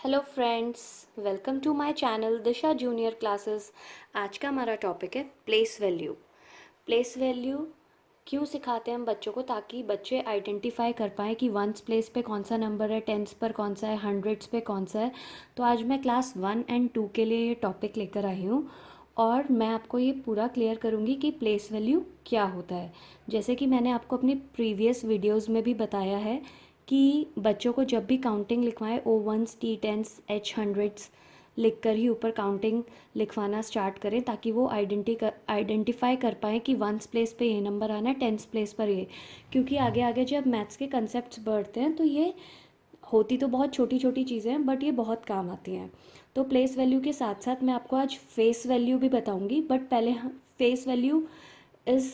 Hello friends, welcome to my channel Disha junior classes. आज का हमारा टॉपिक है प्लेस वैल्यू। प्लेस वैल्यू क्यों सिखाते हैं हम बच्चों को, ताकि बच्चे आइडेंटिफाई कर पाएँ कि वंस प्लेस पे कौन सा नंबर है, टेंस पर कौन सा है, हंड्रेड्स पे कौन सा है। तो आज मैं क्लास 1 और 2 के लिए ये टॉपिक लेकर आई हूँ और मैं आपको ये पूरा क्लियर करूँगी कि प्लेस वैल्यू क्या होता है। जैसे कि मैंने आपको अपनी प्रीवियस वीडियोज़ में भी बताया है कि बच्चों को जब भी काउंटिंग लिखवाएं, O1s, T10s, H100s लिख कर ही ऊपर काउंटिंग लिखवाना स्टार्ट करें, ताकि वो आइडेंटिफाई कर पाएँ कि वंस प्लेस पे ये नंबर आना है, टेंस प्लेस पर ये। क्योंकि आगे आगे जब मैथ्स के कंसेप्ट बढ़ते हैं तो ये होती तो बहुत छोटी छोटी चीज़ें हैं, बट ये बहुत काम आती हैं। तो प्लेस वैल्यू के साथ साथ मैं आपको आज फेस वैल्यू भी बताऊंगी, बट पहले face value is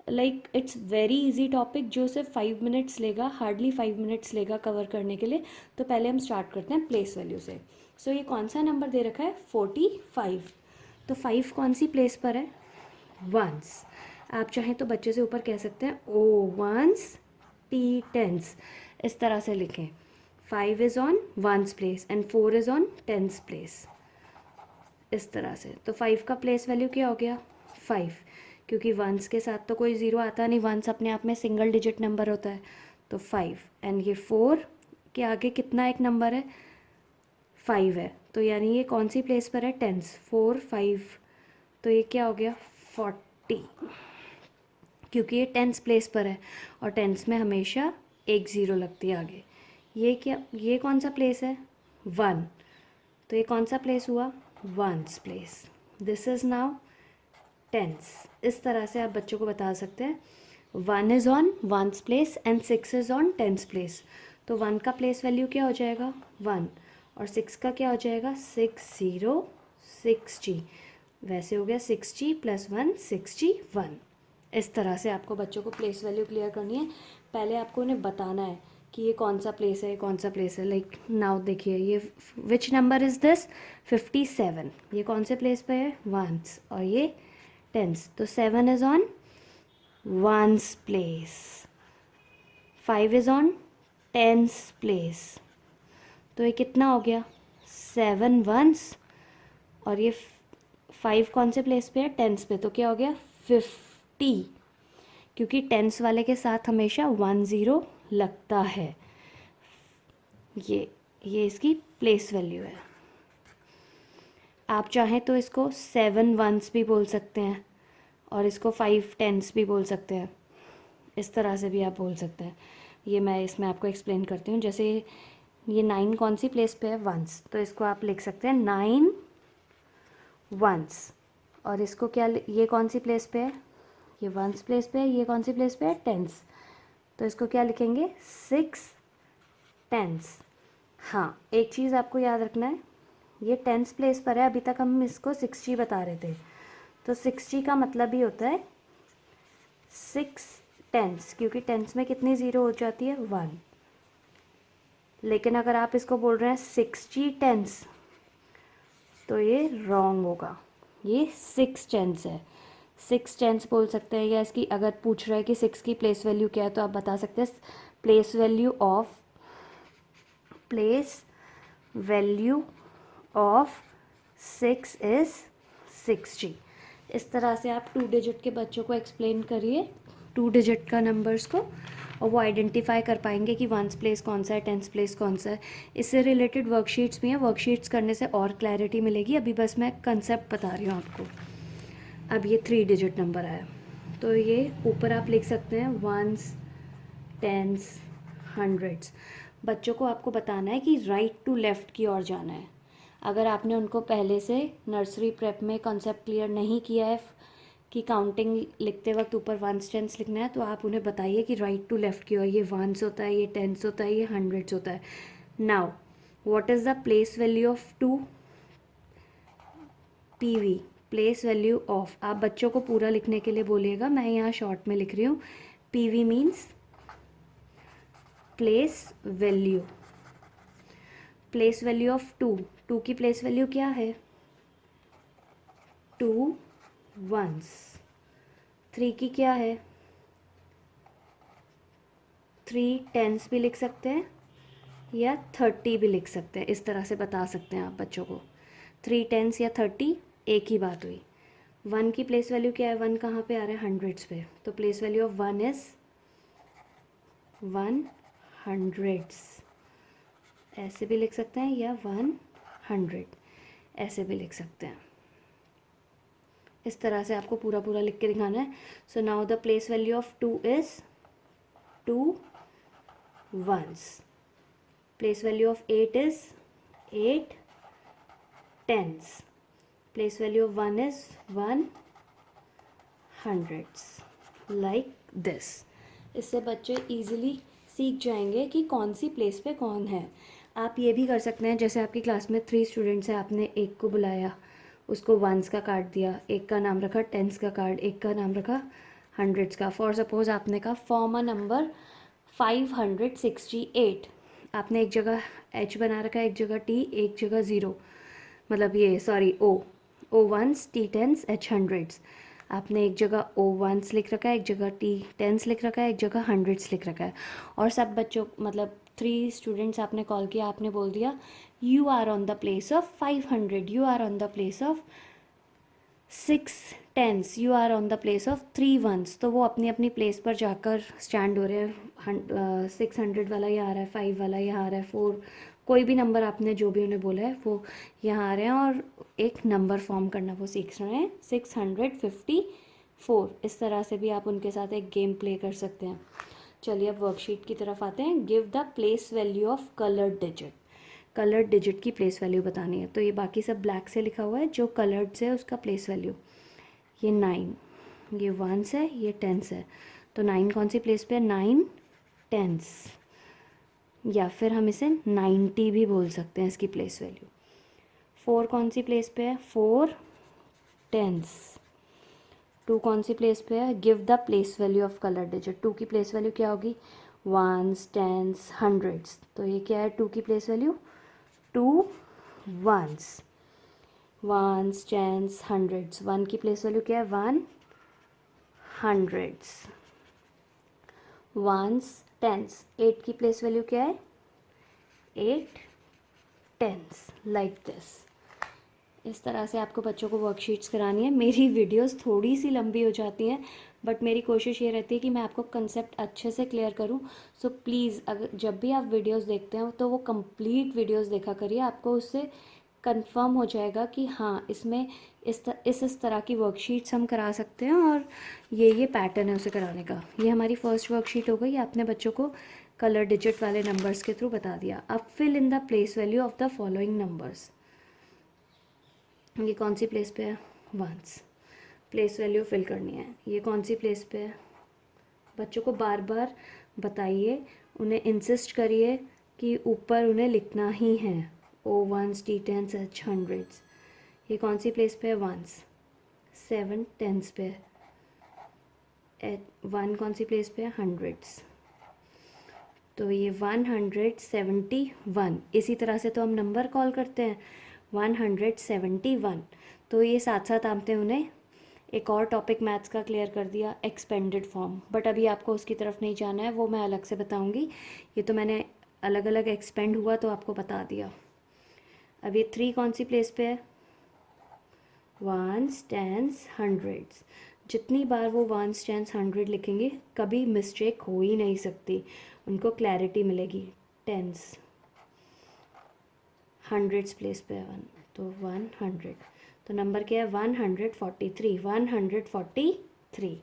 like it's very easy topic जो सिर्फ 5 मिनट्स लेगा, हार्डली 5 मिनट्स लेगा कवर करने के लिए। तो पहले हम स्टार्ट करते हैं प्लेस वैल्यू से। सो ये कौन सा नंबर दे रखा है? 45। तो 5 कौन सी प्लेस पर है? वंस। आप चाहें तो बच्चे से ऊपर कह सकते हैं O1s, T10s, इस तरह से लिखें। 5 is on ones place and 4 is on tens place, इस तरह से। तो 5 का प्लेस वैल्यू क्या हो गया? 5, क्योंकि वंस के साथ तो कोई ज़ीरो आता नहीं, वंस अपने आप में सिंगल डिजिट नंबर होता है। तो 5 एंड ये 4 के आगे कितना एक नंबर है? 5 है, तो यानी ये कौन सी प्लेस पर है? टेंस। 4, 5, तो ये क्या हो गया? 40, क्योंकि ये टेंस प्लेस पर है और टेंस में हमेशा एक ज़ीरो लगती है आगे। ये क्या, ये कौन सा प्लेस है? 1, तो ये कौन सा प्लेस हुआ? Ones place. This is now tens. इस तरह से आप बच्चों को बता सकते हैं 1 is on ones place and 6 is on tens place. तो 1 का प्लेस वैल्यू क्या हो जाएगा? 1, और 6 का क्या हो जाएगा? 60, 6G। वैसे हो गया 6G + 1, 6G1। इस तरह से आपको बच्चों को प्लेस वैल्यू क्लियर करनी है। पहले आपको उन्हें बताना है कि ये कौन सा प्लेस है, कौन सा प्लेस है। लाइक नाउ देखिए, ये विच नंबर इज़ दिस? 57। ये कौन से प्लेस पे है? वंस, और ये टेंस। तो 7 is on ones place, 5 is on tens place. तो ये कितना हो गया? 7 वंस, और ये 5 कौन से प्लेस पे है? टेंस पे। तो क्या हो गया? 50, क्योंकि टेंस वाले के साथ हमेशा 10 लगता है। ये इसकी प्लेस वैल्यू है। आप चाहें तो इसको 7 वंस भी बोल सकते हैं और इसको 5 टेंस भी बोल सकते हैं। इस तरह से भी आप बोल सकते हैं। ये मैं इसमें आपको एक्सप्लेन करती हूँ। जैसे ये 9 कौन सी प्लेस पे है? वंस, तो इसको आप लिख सकते हैं 9 वंस। और इसको क्या, ये कौन सी प्लेस पे है? ये वंस प्लेस पे है। ये कौन सी प्लेस पे है? टेंस। तो इसको क्या लिखेंगे? 6 टेंस। हाँ, एक चीज़ आपको याद रखना है, ये टेंस प्लेस पर है। अभी तक हम इसको 6G बता रहे थे। तो 6G का मतलब ही होता है 6 टेंस, क्योंकि टेंस में कितनी ज़ीरो हो जाती है? 1। लेकिन अगर आप इसको बोल रहे हैं 6G टेंस, तो ये रॉन्ग होगा। ये 6 टेंस है। 6 टेंस बोल सकते हैं, या इसकी अगर पूछ रहा है कि 6 की प्लेस वैल्यू क्या है, तो आप बता सकते हैं place value of 6 is 6G। इस तरह से आप 2 डिजिट के बच्चों को एक्सप्लेन करिए, 2 डिजिट का नंबर्स को, और वो आइडेंटिफाई कर पाएंगे कि वंस प्लेस कौन सा है, टेंस प्लेस कौन सा है। इससे रिलेटेड वर्कशीट्स भी हैं, वर्कशीट्स करने से और क्लैरिटी मिलेगी। अभी बस मैं कंसेप्ट बता रही हूँ आपको। अब ये 3 डिजिट नंबर आया, तो ये ऊपर आप लिख सकते हैं वंस, टेंस, हंड्रेड्स। बच्चों को आपको बताना है कि राइट टू लेफ़्ट की ओर जाना है। अगर आपने उनको पहले से नर्सरी प्रेप में कॉन्सेप्ट क्लियर नहीं किया है कि काउंटिंग लिखते वक्त ऊपर वंस टेंस लिखना है, तो आप उन्हें बताइए कि राइट टू लेफ़्ट की ओर ये वंस होता है, ये टेंस होता है, ये हंड्रेड्स होता है। Now what is the place value of 2? PV, place value of. आप बच्चों को पूरा लिखने के लिए बोलिएगा, मैं यहाँ शॉर्ट में लिख रही हूँ। PV means place value. Place value of 2 की प्लेस वैल्यू क्या है? 2 वंस। 3 की क्या है? 3 टेंस भी लिख सकते हैं, या 30 भी लिख सकते हैं, इस तरह से बता सकते हैं आप बच्चों को। 3 10s या 30 एक ही बात हुई। 1 की प्लेस वैल्यू क्या है, 1 कहाँ पे आ रहा है, हंड्रेड्स पे, तो place value of 1 is 100s, ऐसे भी लिख सकते हैं, या 100 ऐसे भी लिख सकते हैं। इस तरह से आपको पूरा पूरा लिख के दिखाना है। So now the place value of 2 is 2 1s। Place value of 8 is 8 10s। Place value of 1 is 100s, like this. इससे बच्चे इजीली सीख जाएंगे कि कौन सी प्लेस पे कौन है। आप ये भी कर सकते हैं, जैसे आपकी क्लास में 3 स्टूडेंट्स हैं, आपने एक को बुलाया, उसको 1s का कार्ड दिया, एक का नाम रखा 10s का कार्ड, एक का नाम रखा 100s का। फॉर सपोज आपने कहा फॉर्म अ नंबर 568, आपने एक जगह H बना रखा है, एक जगह T, एक जगह 0, मतलब ये सॉरी O1s T10s H100s। आपने एक जगह O1s लिख रखा है, एक जगह T10s लिख रखा है, एक जगह 100s लिख रखा है। और सब बच्चों मतलब 3 स्टूडेंट्स आपने कॉल किया, आपने बोल दिया you are on the place of 500, you are on the place of 6 10s, you are on the place of 3 1s। तो वो अपनी अपनी प्लेस पर जाकर स्टैंड हो रहे हैं। 600 वाला यहाँ आ रहा है, 5 वाला यहाँ आ रहा है, 4, कोई भी नंबर आपने जो भी उन्हें बोला है वो यहाँ आ रहे हैं, और एक नंबर फॉर्म करना वो सीख रहे हैं, 654। इस तरह से भी आप उनके साथ एक गेम प्ले कर सकते हैं। चलिए अब वर्कशीट की तरफ आते हैं। Give the place value of coloured digit. Coloured digit की प्लेस वैल्यू बतानी है। तो ये बाकी सब ब्लैक से लिखा हुआ है, जो कलर्ड से है उसका प्लेस वैल्यू, ये 9, ये 1s है, ये 10s है। तो 9 कौन सी प्लेस पे है, 9 10s, या फिर हम इसे 90 भी बोल सकते हैं इसकी प्लेस वैल्यू। 4 कौन सी प्लेस पे है, 4 10s। 2 कौन सी प्लेस पे है, give the place value of colour digit. 2 की प्लेस वैल्यू क्या होगी, 1s 10s 100s। तो ये क्या है 2 की place value, 2 1s, 1s 10s 100s। 1 की प्लेस वैल्यू क्या है, 100s, 1s 10s। 8 की प्लेस वैल्यू क्या है, 8 10s, लाइक दिस। इस तरह से आपको बच्चों को वर्कशीट्स करानी है। मेरी वीडियोस थोड़ी सी लंबी हो जाती हैं, बट मेरी कोशिश ये रहती है कि मैं आपको कंसेप्ट अच्छे से क्लियर करूं। सो प्लीज़ अगर जब भी आप वीडियोस देखते हैं तो वो कंप्लीट वीडियोस देखा करिए, आपको उससे कंफर्म हो जाएगा कि हाँ इसमें इस तरह की वर्कशीट्स हम करा सकते हैं, और ये पैटर्न है उसे कराने का। ये हमारी फर्स्ट वर्कशीट हो गई, आपने बच्चों को कलर डिजिट वाले नंबर्स के थ्रू बता दिया। अब fill in the place value of the following numbers. ये कौन सी प्लेस पे है, 1s, प्लेस वैल्यू फिल करनी है। ये कौन सी प्लेस पे है, बच्चों को बार बार बताइए, उन्हें इंसिस्ट करिए कि ऊपर उन्हें लिखना ही है, O1s T10s H100s। ये कौन सी प्लेस पे है, 1s। 7 10s पे है। 1 कौन सी प्लेस पे है, 100s। तो ये 171। इसी तरह से तो हम नंबर कॉल करते हैं, 171। तो ये साथ साथ आपने उन्हें एक और टॉपिक मैथ्स का क्लियर कर दिया, एक्सपेंडेड फॉर्म। बट अभी आपको उसकी तरफ नहीं जाना है, वो मैं अलग से बताऊंगी। ये तो मैंने अलग अलग एक्सपेंड हुआ तो आपको बता दिया। अब ये 3 कौन सी प्लेस पे है, 1s 10s 100s। जितनी बार वो 1s 10s 100 लिखेंगे कभी मिस्टेक हो ही नहीं सकती, उनको क्लैरिटी मिलेगी। 10s 100s प्लेस पे है 1, तो 100। तो नंबर क्या है, 143, 143,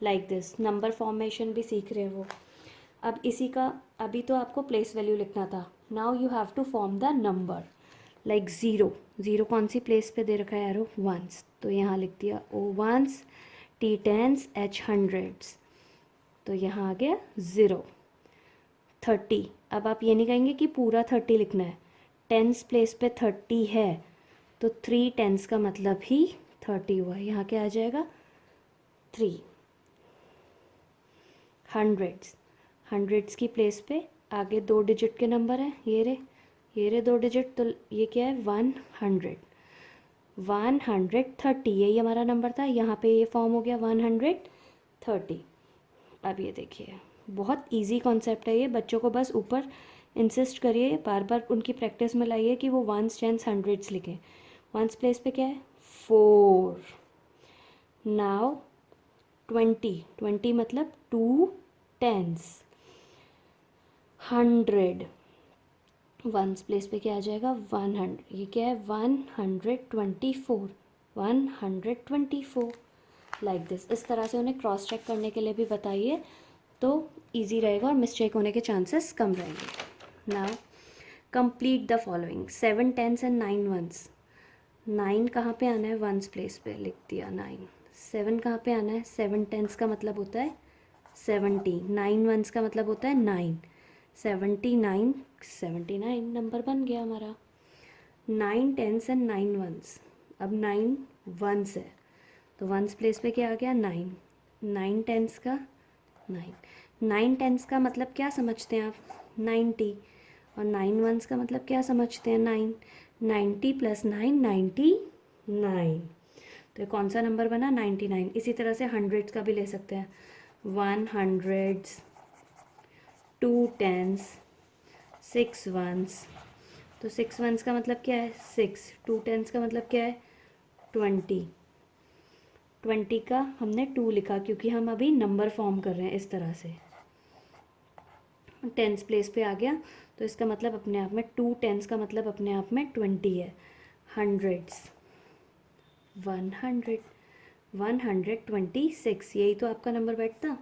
लाइक दिस। नंबर फॉर्मेशन भी सीख रहे हो। अब इसी का, अभी तो आपको प्लेस वैल्यू लिखना था, now you have to form the number. Like 0, 0 कौन सी प्लेस पे दे रखा है एरो, 1s, तो यहाँ लिख दिया O1s T10s H100s। तो यहाँ आ गया 0। 30, अब आप ये नहीं कहेंगे कि पूरा 30 लिखना है, 10s प्लेस पे 30 है तो 3 10s का मतलब ही 30 हुआ। यहाँ क्या आ जाएगा, 3। 100s की प्लेस पे आगे 2 डिजिट के नंबर हैं, ये रे 2 डिजिट, तो ये क्या है, 100, 130। यही हमारा नंबर था, यहाँ पे ये फॉर्म हो गया 130। अब ये देखिए बहुत इजी कॉन्सेप्ट है ये, बच्चों को बस ऊपर इंसिस्ट करिए, बार बार उनकी प्रैक्टिस में लाइए कि वो वंस टेंस हंड्रेड्स लिखें। वंस प्लेस पे क्या है 4। नाउ 20 मतलब 2 टेंस। 100 वंस प्लेस पे क्या आ जाएगा 100, ये क्या है 124, 124 लाइक दिस। इस तरह से उन्हें क्रॉस चेक करने के लिए भी बताइए तो इजी रहेगा और मिस्टेक होने के चांसेस कम रहेंगे। Now complete the following 7 tens and 9 ones. 9 कहाँ पे आना है वंस प्लेस पे लिख दिया 9। 7 कहाँ पे आना है 7 टेंस का मतलब होता है 70, 9 वंस का मतलब होता है 9, 79, 79 नंबर बन गया हमारा। 9 टेंस एंड 9 वंस। अब 9 वंस है तो वंस प्लेस पे क्या आ गया 9। 9 टेंस का 9, 9 टेंस का मतलब क्या समझते हैं आप 90, और 9 वंस का मतलब क्या समझते हैं 9। 90 + 9 99। तो ये कौन सा नंबर बना 99। इसी तरह से हंड्रेड्स का भी ले सकते हैं 100, 2 टेंस, 6 वंस। तो 6 वंस का मतलब क्या है 6, 2 टेंस का मतलब क्या है 20। 20 का हमने 2 लिखा क्योंकि हम अभी नंबर फॉर्म कर रहे हैं इस तरह से। टेंस प्लेस पे आ गया तो इसका मतलब अपने आप में 2 टेंस का मतलब अपने आप में 20 है। हंड्रेड्स 100, 126, यही तो आपका नंबर बैठता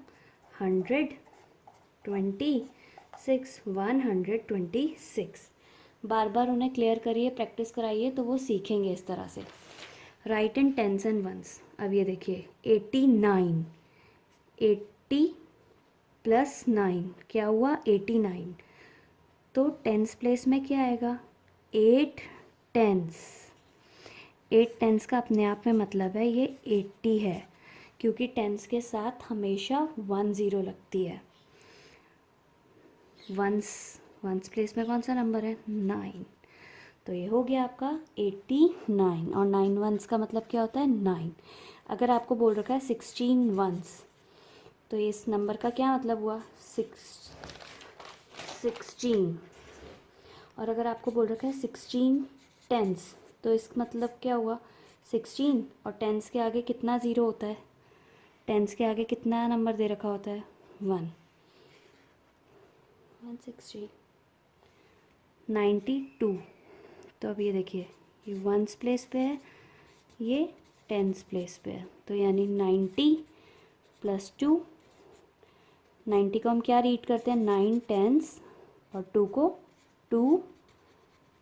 126, 126। बार बार उन्हें क्लियर करिए, प्रैक्टिस कराइए तो वो सीखेंगे इस तरह से। Write in tens and ones. अब ये देखिए 89, 80 + 9 क्या हुआ 89। तो टेंस प्लेस में क्या आएगा 8 टेंस। 8 टेंस का अपने आप में मतलब है ये 80 है क्योंकि टेंस के साथ हमेशा 10 लगती है। वंस वंस प्लेस में कौन सा नंबर है 9। तो ये हो गया आपका 89, और 9 वंस का मतलब क्या होता है 9। अगर आपको बोल रखा है 16 वंस तो इस नंबर का क्या मतलब हुआ 16। और अगर आपको बोल रखा है 16 टेंस तो इसका मतलब क्या हुआ 16, और टेंस के आगे कितना ज़ीरो होता है, टेंस के आगे कितना नंबर दे रखा होता है 1, 160, 92। तो अब ये देखिए ये वंस प्लेस पे है, ये टेंस प्लेस पे है, तो यानी 90 + 2। 90 को हम क्या रीड करते हैं 9 टेंस और 2 को 2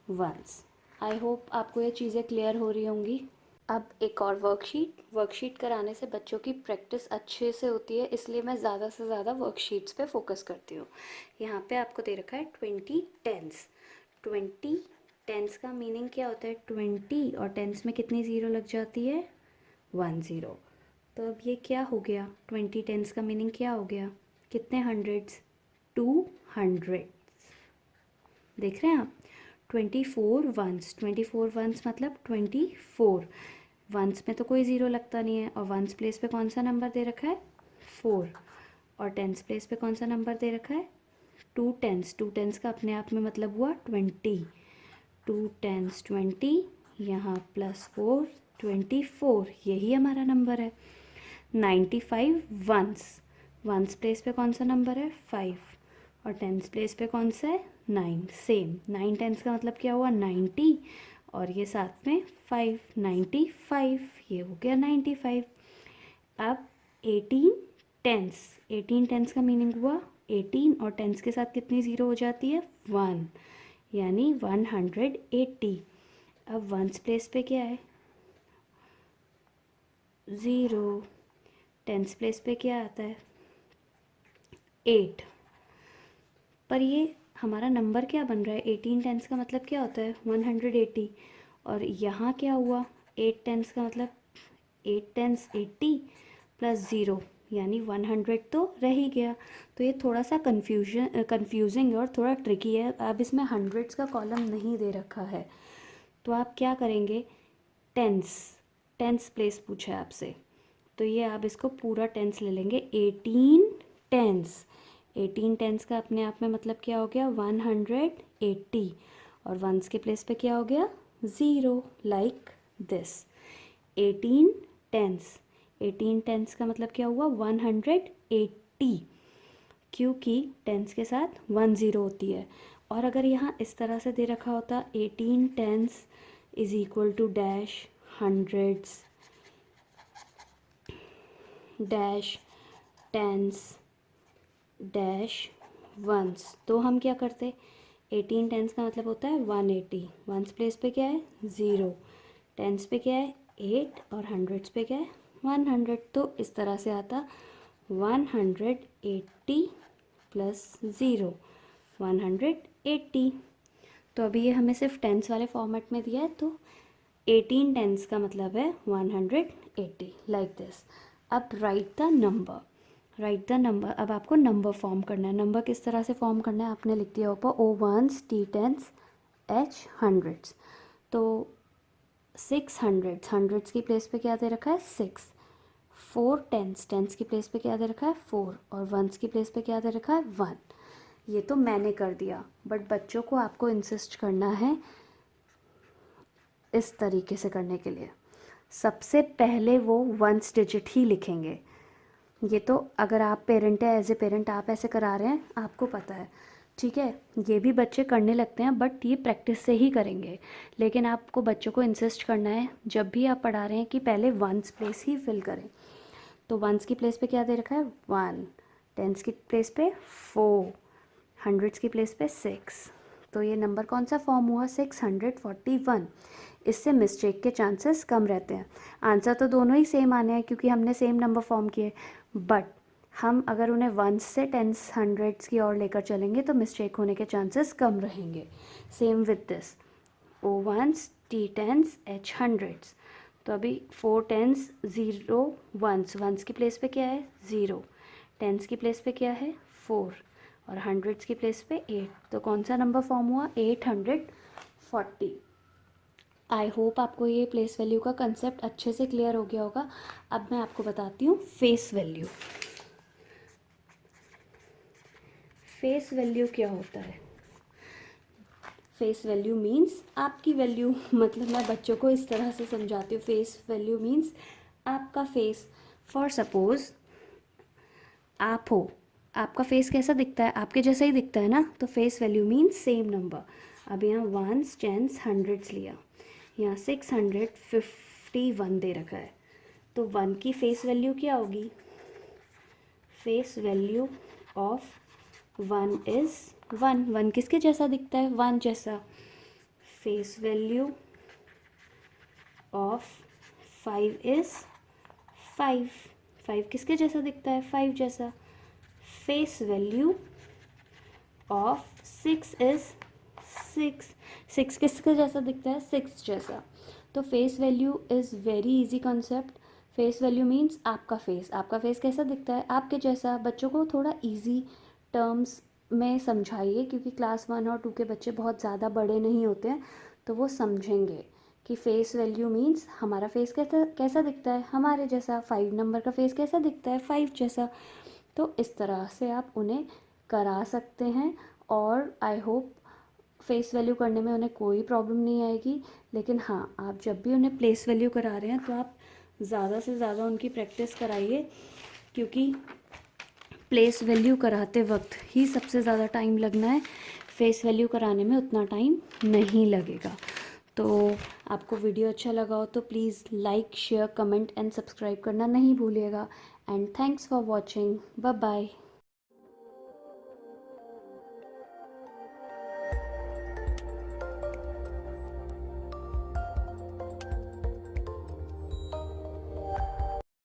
वंस। आई होप आपको ये चीज़ें क्लियर हो रही होंगी। अब एक और वर्कशीट कराने से बच्चों की प्रैक्टिस अच्छे से होती है, इसलिए मैं ज़्यादा से ज़्यादा वर्कशीट्स पे फोकस करती हूँ। यहाँ पे आपको दे रखा है 20 टेंस। 20 टेंस का मीनिंग क्या होता है 20, और टेंस में कितनी ज़ीरो लग जाती है 10। तो अब ये क्या हो गया 20 टेंस का मीनिंग क्या हो गया, कितने हंड्रेड्स 200। देख रहे हैं आप 24 वंस, 24 वंस मतलब 24। वंस में तो कोई ज़ीरो लगता नहीं है, और वंस प्लेस पे कौन सा नंबर दे रखा है 4, और टेंस प्लेस पे कौन सा नंबर दे रखा है 2 टेंस। 2 टेंस का अपने आप में मतलब हुआ 20। 2 टेंस 20, यहाँ +4 24, यही हमारा नंबर है। 95 वंस, वंस प्लेस पे कौन सा नंबर है 5, और टेंस प्लेस पे कौन सा है 9। सेम 9 टेंस का मतलब क्या हुआ 90, और ये साथ में 5, 95, ये हो गया 95। अब 18 टेंस, 18 टेंस का मीनिंग हुआ 18, और टेंस के साथ कितनी ज़ीरो हो जाती है 1, यानी 180। अब वंस प्लेस पे क्या है 0, टेंस प्लेस पे क्या आता है 8। पर ये हमारा नंबर क्या बन रहा है 18 टेंस का मतलब क्या होता है 180, और यहाँ क्या हुआ 8 टेंस का मतलब 8 टेंस 80 + 0 यानी 100 तो रह ही गया। तो ये थोड़ा सा कंफ्यूजिंग और थोड़ा ट्रिकी है। अब इसमें हंड्रेड्स का कॉलम नहीं दे रखा है, तो आप क्या करेंगे टेंस, टेंस प्लेस पूछा है आपसे, तो ये आप इसको पूरा टेंस ले लेंगे 18 टेंस। 18 टेंस का अपने आप में मतलब क्या हो गया 180, और वंस के प्लेस पे क्या हो गया 0, लाइक दिस। 18 टेंस, 18 टेंस का मतलब क्या हुआ 180, क्योंकि टेंस के साथ 10 होती है। और अगर यहाँ इस तरह से दे रखा होता 18 tens is equal to dash hundreds dash tens dash ones, तो हम क्या करते 18 टेंस का मतलब होता है 180, वंस प्लेस पे क्या है 0, टेंस पे क्या है 8 और हंड्रेड्स पे क्या है 100, तो इस तरह से आता 180 प्लस 0 180। तो अभी ये हमें सिर्फ टेंस वाले फॉर्मेट में दिया है, तो 18 टेंस का मतलब है 180, लाइक दिस। अब right the number, right the number, अब आपको नंबर फॉर्म करना है। नंबर किस तरह से फॉर्म करना है आपने लिख दिया ऊपर O ones, T tens, H hundreds. तो 6 हंड्रेड्स, हंड्रेड्स की प्लेस पे क्या दे रखा है 6, 4 टेंस, टेंस की प्लेस पे क्या दे रखा है 4, और वंस की प्लेस पे क्या दे रखा है 1। ये तो मैंने कर दिया, बट बच्चों को आपको इंसिस्ट करना है इस तरीके से करने के लिए। सबसे पहले वो वंस डिजिट ही लिखेंगे। ये तो अगर आप पेरेंट है, एज ए पेरेंट आप ऐसे करा रहे हैं, आपको पता है, ठीक है। ये भी बच्चे करने लगते हैं, बट ये प्रैक्टिस से ही करेंगे। लेकिन आपको बच्चों को इंसिस्ट करना है जब भी आप पढ़ा रहे हैं कि पहले वंस प्लेस ही फिल करें। तो वंस की प्लेस पे क्या दे रखा है 1, टेंस की प्लेस पे 4, हंड्रेड्स की प्लेस पे 6, तो ये नंबर कौन सा फॉर्म हुआ 641। इससे मिस्टेक के चांसेस कम रहते हैं। आंसर तो दोनों ही सेम आने हैं क्योंकि हमने सेम नंबर फॉर्म किए, बट हम अगर उन्हें वंस से टेंस हंड्रेड्स की ओर लेकर चलेंगे तो मिस्टेक होने के चांसेस कम रहेंगे। Same with this O ones, T tens, H hundreds. तो अभी 4 टेंस 0 वंस, वंस की प्लेस पे क्या है 0, टेंस की प्लेस पे क्या है 4, और हंड्रेड्स की प्लेस पे 8, तो कौन सा नंबर फॉर्म हुआ 840। आई होप आपको ये प्लेस वैल्यू का कंसेप्ट अच्छे से क्लियर हो गया होगा। अब मैं आपको बताती हूँ फेस वैल्यू। फेस वैल्यू क्या होता है? फेस वैल्यू मीन्स आपकी वैल्यू, मतलब मैं बच्चों को इस तरह से समझाती हूँ। फेस वैल्यू मीन्स आपका फेस। फॉर सपोज आप हो, आपका फेस कैसा दिखता है, आपके जैसा ही दिखता है ना, तो face value means same number. अब यहाँ वंस, टेंस, हंड्रेड्स लिया, यहाँ 651 दे रखा है, तो 1 की फेस वैल्यू क्या होगी? Face value of 1 is 1। 1 किसके जैसा दिखता है? 1 जैसा। Face value of 5 is 5। 5 किसके जैसा दिखता है? 5 जैसा। Face value of 6 is 6। 6 किसके जैसा दिखता है? 6 जैसा। तो face value is very easy concept. Face value means आपका फेस। आपका फेस कैसा दिखता है? आपके जैसा। बच्चों को थोड़ा इजी टर्म्स में समझाइए, क्योंकि क्लास 1 और 2 के बच्चे बहुत ज़्यादा बड़े नहीं होते हैं, तो वो समझेंगे कि फेस वैल्यू मीन्स हमारा फेस कैसा कैसा दिखता है? हमारे जैसा। 5 नंबर का फेस कैसा दिखता है? 5 जैसा। तो इस तरह से आप उन्हें करा सकते हैं, और आई होप फेस वैल्यू करने में उन्हें कोई प्रॉब्लम नहीं आएगी। लेकिन हाँ, आप जब भी उन्हें प्लेस वैल्यू करा रहे हैं तो आप ज़्यादा से ज़्यादा उनकी प्रैक्टिस कराइए, क्योंकि प्लेस वैल्यू कराते वक्त ही सबसे ज़्यादा टाइम लगना है। फेस वैल्यू कराने में उतना टाइम नहीं लगेगा। तो आपको वीडियो अच्छा लगा हो तो please like, share, comment and subscribe करना नहीं भूलिएगा। And thanks for watching. Bye bye.